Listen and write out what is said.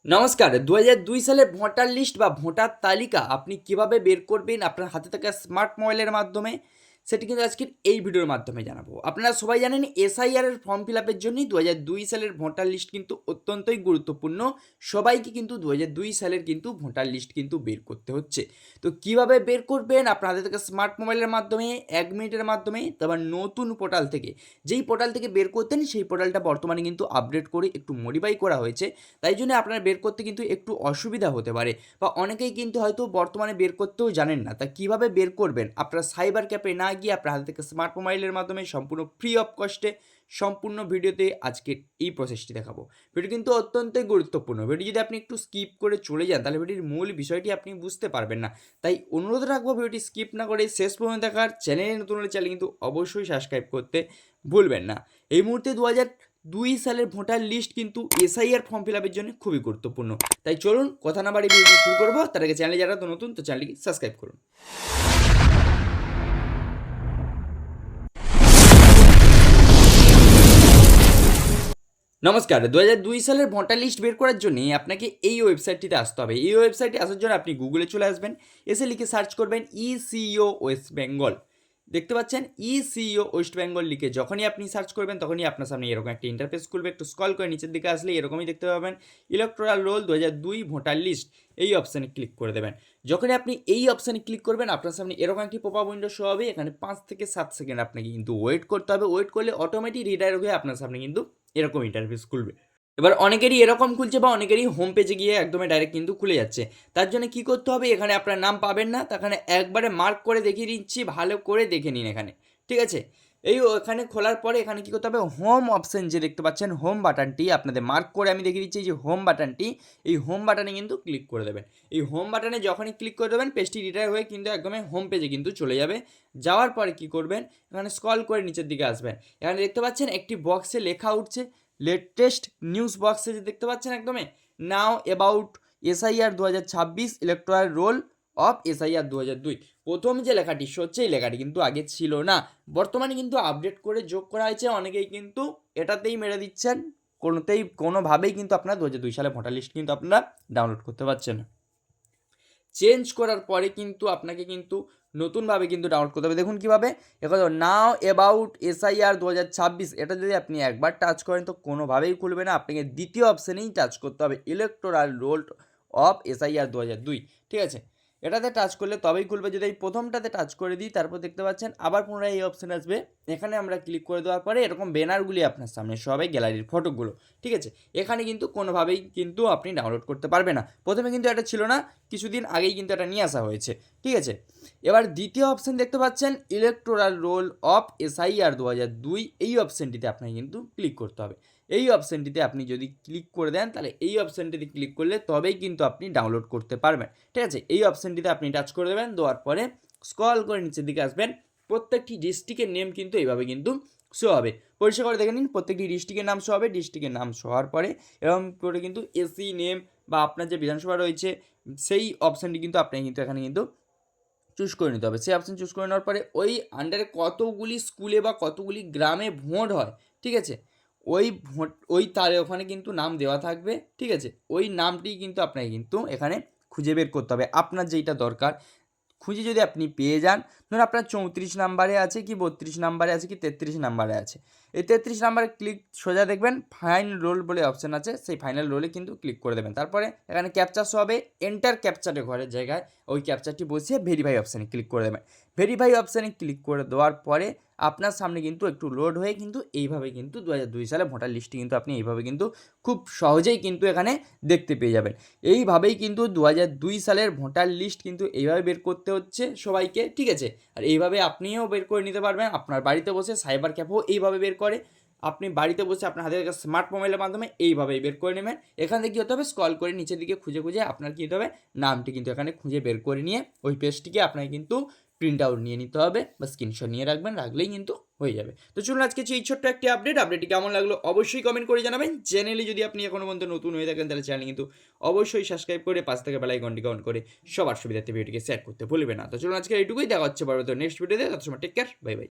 নমস্কার। ২০০২ সালের voter list বা ভোটার তালিকা আপনি কিভাবে বের করবেন আপনার হাতে থাকা স্মার্ট মোবাইলের মাধ্যমে, সেটি কিন্তু আজকের এই ভিডিওর মাধ্যমে জানাবো। আপনারা সবাই জানেন এসআইআর এর ফর্ম ফিল আপের জন্যই ২০০২ সালের ভোটার লিস্ট কিন্তু অত্যন্তই গুরুত্বপূর্ণ। সবাইকে কিন্তু ২০০২ সালের কিন্তু ভোটার লিস্ট কিন্তু বের করতে হচ্ছে। তো কিভাবে বের করবেন আপনার হাতে থাকা স্মার্ট মোবাইলের মাধ্যমে, ১ মিনিটের মাধ্যমে, তারপর নতুন পোর্টাল থেকে। যেই পোর্টাল থেকে বের করতেন সেই পোর্টালটা বর্তমানে কিন্তু আপডেট করে একটু মডিফাই করা হয়েছে। তাই জন্য আপনারা বের করতে কিন্তু একটু অসুবিধা হতে পারে, বা অনেকেই কিন্তু হয়তো বর্তমানে বের করতেও জানেন না। তা কীভাবে বের করবেন? আপনারা সাইবার ক্যাফে না গিয়ে আপনার হাতে থেকে স্মার্ট মোবাইলের মাধ্যমে সম্পূর্ণ ফ্রি অফ কস্টে সম্পূর্ণ ভিডিওতে আজকের এই প্রসেসটি দেখাবো। ভিডিও কিন্তু অত্যন্তই গুরুত্বপূর্ণ। ভিডিও যদি আপনি একটু স্কিপ করে চলে যান তাহলে ভিডিওর মূল বিষয়টি আপনি বুঝতে পারবেন না। তাই অনুরোধ রাখবো ভিডিওটি স্কিপ না করে শেষ পর্যন্ত দেখার। চ্যানেলে নতুন হলে চ্যানেল কিন্তু অবশ্যই সাবস্ক্রাইব করতে ভুলবেন না। এই মুহূর্তে ২০০২ সালের ভোটার লিস্ট কিন্তু এসআইআর ফর্ম ফিল আপের জন্য খুবই গুরুত্বপূর্ণ। তাই চলুন কথা না বাড়িয়ে ভিডিওটি শুরু করবো। তার আগে চ্যানেলে যারা তো নতুন, তো চ্যানেলটি সাবস্ক্রাইব করুন। নমস্কার। ২০০২ সালের ভোটার লিস্ট বের করার জন্য আপনাকে এই ওয়েবসাইটটিতে আসতে হবে। এই ওয়েবসাইটে আসার জন্য আপনি গুগলে চলে আসবেন। এসে লিখে সার্চ করবেন ইসিও ওয়েস্ট বেঙ্গল। দেখতে পাচ্ছেন ইসিও ওয়েস্ট বেঙ্গল লিখে যখনই আপনি সার্চ করবেন তখনই আপনার সামনে এরকম একটা ইন্টারফেস খুলবে। একটু স্ক্রল করে নিচের দিকে আসলে এরকমই দেখতে পাবেন ইলেকটোরাল রোল ২০০২ ভোটার লিস্ট। এই অপশানে ক্লিক করে দেবেন। যখনই আপনি এই অপশানে ক্লিক করবেন আপনার সামনে এরকম একটি পপ আপ উইন্ডো শো হবে। এখানে ৫ থেকে ৭ সেকেন্ড আপনাকে কিন্তু ওয়েট করতে হবে। ওয়েট করলে অটোমেটিক রিডাইরেক্ট হয়ে আপনার সামনে কিন্তু এরকম ইন্টারফেস খুলবে। এবার অনেকেরই এরকম খুলছে, বা অনেকেরই হোম পেজে গিয়ে একদমই ডাইরেক্ট কিন্তু খুলে যাচ্ছে। তার জন্য কী করতে হবে? এখানে আপনার নাম পাবেন না, তাখানে একবারে মার্ক করে দেখিয়ে দিচ্ছি, ভালো করে দেখে নিন এখানে। ঠিক আছে? এখানে খোলার পরে এখানে কী করতে হবে? হোম অপশন যে দেখতে পাচ্ছেন, হোম বাটনটি আপনাদের মার্ক করে আমি দেখিয়ে দিচ্ছি, এই যে হোম বাটনটি, এই হোম বাটনে কিন্তু ক্লিক করে দেবেন। এই হোম বাটনে যখনই ক্লিক করে দেবেন পেজটি রিটায়ার হয়ে কিন্তু একদমই হোম পেজে কিন্তু চলে যাবে। যাওয়ার পরে কী করবেন? এখানে স্ক্রল করে নিচের দিকে আসবেন। এখানে দেখতে পাচ্ছেন একটি বক্সে লেখা উঠছে লেটেস্ট নিউজ বক্সে, যে দেখতে পাচ্ছেন একদমই now about SIR ২০২৬ electoral roll of SIR ২০০২। প্রথম যে লেখাটি হচ্ছে এই লেখাটি কিন্তু আগে ছিল না, বর্তমানে কিন্তু আপডেট করে যোগ করা হয়েছে। অনেকেই কিন্তু এটাতেই মেরে দিচ্ছেন, কোনোভাবেই কিন্তু আপনারা ২০০২ সালে ভোটার লিস্ট কিন্তু আপনারা ডাউনলোড করতে পারছেন না। চেঞ্জ করার পরে কিন্তু আপনাকে কিন্তু নতুনভাবে কিন্তু ডাউনলোড করতে হবে। দেখুন কীভাবে, এখন নাও অ্যাবাউট এসআইআর ২০২৬, এটা যদি আপনি একবার টাচ করেন তো কোনোভাবেই খুলবে না। আপনাকে দ্বিতীয় অপশানেই টাচ করতে হবে, ইলেকটোরাল রোল অফ এসআইআর ২০০২। ঠিক আছে? এটাতে টাচ করলে তবেই খুলবে। যদি এই প্রথমটাতে টাচ করে দিই তারপর দেখতে পাচ্ছেন আবার পুনরায় এই অপশান আসবে। এখানে আমরা ক্লিক করে দেওয়ার পরে এরকম ব্যানারগুলি আপনার সামনে সবাই গ্যালারির ফটোগুলো। ঠিক আছে? এখানে কিন্তু কোনোভাবেই কিন্তু আপনি ডাউনলোড করতে পারবেন না। প্রথমে কিন্তু এটা ছিল না, কিছুদিন আগেই কিন্তু এটা নিয়ে আসা হয়েছে। ঠিক আছে? এবার দ্বিতীয় অপশান দেখতে পাচ্ছেন ইলেকটোরাল রোল অফ এসআইআর ২০০২, এই অপশানটিতে আপনাকে কিন্তু ক্লিক করতে হবে। এই অপশানটিতে আপনি যদি ক্লিক করে দেন তাহলে এই অপশানটিতে ক্লিক করলে তবেই কিন্তু আপনি ডাউনলোড করতে পারবেন। ঠিক আছে? এই অপশানটিতে আপনি টাচ করে দেবেন। দেওয়ার পরে স্ক্রল করে নিচের দিকে আসবেন। প্রত্যেকটি ডিস্ট্রিক্টের নেম কিন্তু এইভাবে কিন্তু শো হবে। পরিষ্কার করে দেখে নিন, প্রত্যেকটি ডিস্ট্রিক্টের নাম শো হবে। ডিস্ট্রিক্টের নাম শো হওয়ার পরে এরকম করে কিন্তু এসি নেম বা আপনার যে বিধানসভা রয়েছে সেই অপশানটি কিন্তু আপনাকে কিন্তু এখানে কিন্তু চুজ করে নিতে হবে। সেই অপশান চুজ করে নেওয়ার পরে ওই আন্ডারে কতগুলি স্কুলে বা কতগুলি গ্রামে ভোট হয়, ঠিক আছে, তার ওখানে কিন্তু নাম দেওয়া থাকবে। ঠিক আছে? ওই নামটি কিন্তু আপনাকে কিন্তু এখানে খুঁজে বের করতে হবে আপনার যেইটা দরকার। খুঁজে যদি আপনি পেয়ে যান, ধরুন আপনার ৩৪ নাম্বারে আছে কি ৩২ নাম্বারে আছে কি ৩৩ নাম্বারে আছে, এই ৩৩ নাম্বারে ক্লিক সোজা দেখবেন ফাইনাল রোল বলে অপশান আছে, সেই ফাইনাল রোলে কিন্তু ক্লিক করে দেবেন। তারপরে এখানে ক্যাপচার শো হবে, এন্টার ক্যাপচারে ঘরের জায়গায় ওই ক্যাপচারটি বসিয়ে ভেরিফাই অপশানে ক্লিক করে দেবেন। ভেরিফাই অপশানে ক্লিক করে দেওয়ার পরে আপনার সামনে কিন্তু একটু লোড হয়ে কিন্তু এইভাবে কিন্তু ২০০২ সালে ভোটার লিস্টটি কিন্তু আপনি এইভাবে কিন্তু খুব সহজেই কিন্তু এখানে দেখতে পেয়ে যাবেন। এইভাবেই কিন্তু ২০০২ সালের ভোটার লিস্ট কিন্তু এইভাবে বের করতে হচ্ছে সবাইকে। ঠিক আছে? আর এইভাবে আপনিও বের করে নিতে পারবেন আপনার বাড়িতে বসে। সাইবার ক্যাফেও এইভাবে বের করে। আপনি বাড়িতে বসে আপনার হাতে থাকা স্মার্ট মোবাইলের মাধ্যমে এইভাবেই বের করে নেবেন। এখান থেকে কী হতে হবে? স্ক্রল করে নিচের দিকে খুঁজে খুঁজে আপনার কী হতে হবে? নামটি কিন্তু এখানে খুঁজে বের করে নিয়ে ওই পেজটিকে আপনাকে কিন্তু প্রিন্ট আউট নিয়ে নিতে হবে বা স্ক্রিনশট নিয়ে রাখবেন, রাখলেই কিন্তু হয়ে যাবে। তো চলুন আজকে এই ছোট্ট একটি আপডেটটি কেমন লাগলো অবশ্যই কমেন্ট করে জানাবেন। চ্যানেলে যদি আপনি এখনো পর্যন্ত নতুন হয়ে থাকেন তাহলে চ্যানেল কিন্তু অবশ্যই সাবস্ক্রাইব করে পাশ থেকে বেল আইকনটিকে অন করে সবার সুবিধার্থে ভিডিওটিকে শেয়ার করতে ভুলবেন না। তো চলুন আজকে এইটুকুই, দেখা হচ্ছে পরবর্তী নেক্সট ভিডিওতে। তত সময় টেক কেয়ার, বাই বাই।